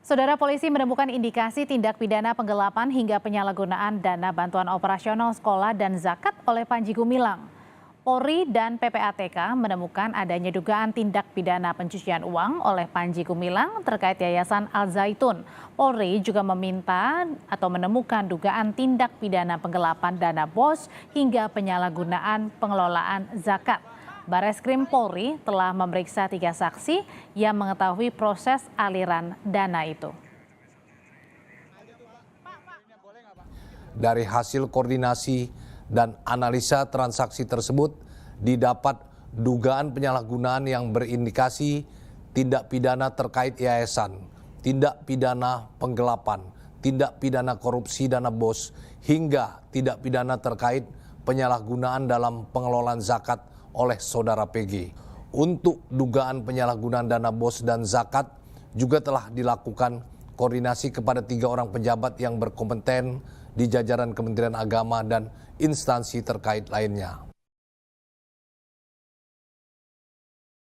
Saudara, polisi menemukan indikasi tindak pidana penggelapan hingga penyalahgunaan dana bantuan operasional sekolah dan zakat oleh Panji Gumilang. Polri dan PPATK menemukan adanya dugaan tindak pidana pencucian uang oleh Panji Gumilang terkait Yayasan Al Zaitun. Polri juga meminta atau menemukan dugaan tindak pidana penggelapan dana BOS hingga penyalahgunaan pengelolaan zakat. Bareskrim Polri telah memeriksa 3 saksi yang mengetahui proses aliran dana itu. Dari hasil koordinasi dan analisa transaksi tersebut didapat dugaan penyalahgunaan yang berindikasi tindak pidana terkait yayasan, tindak pidana penggelapan, tindak pidana korupsi dana BOS, hingga tindak pidana terkait penyalahgunaan dalam pengelolaan zakat oleh saudara PG. Untuk dugaan penyalahgunaan dana BOS dan zakat juga telah dilakukan koordinasi kepada 3 orang pejabat yang berkompeten di jajaran Kementerian Agama dan instansi terkait lainnya.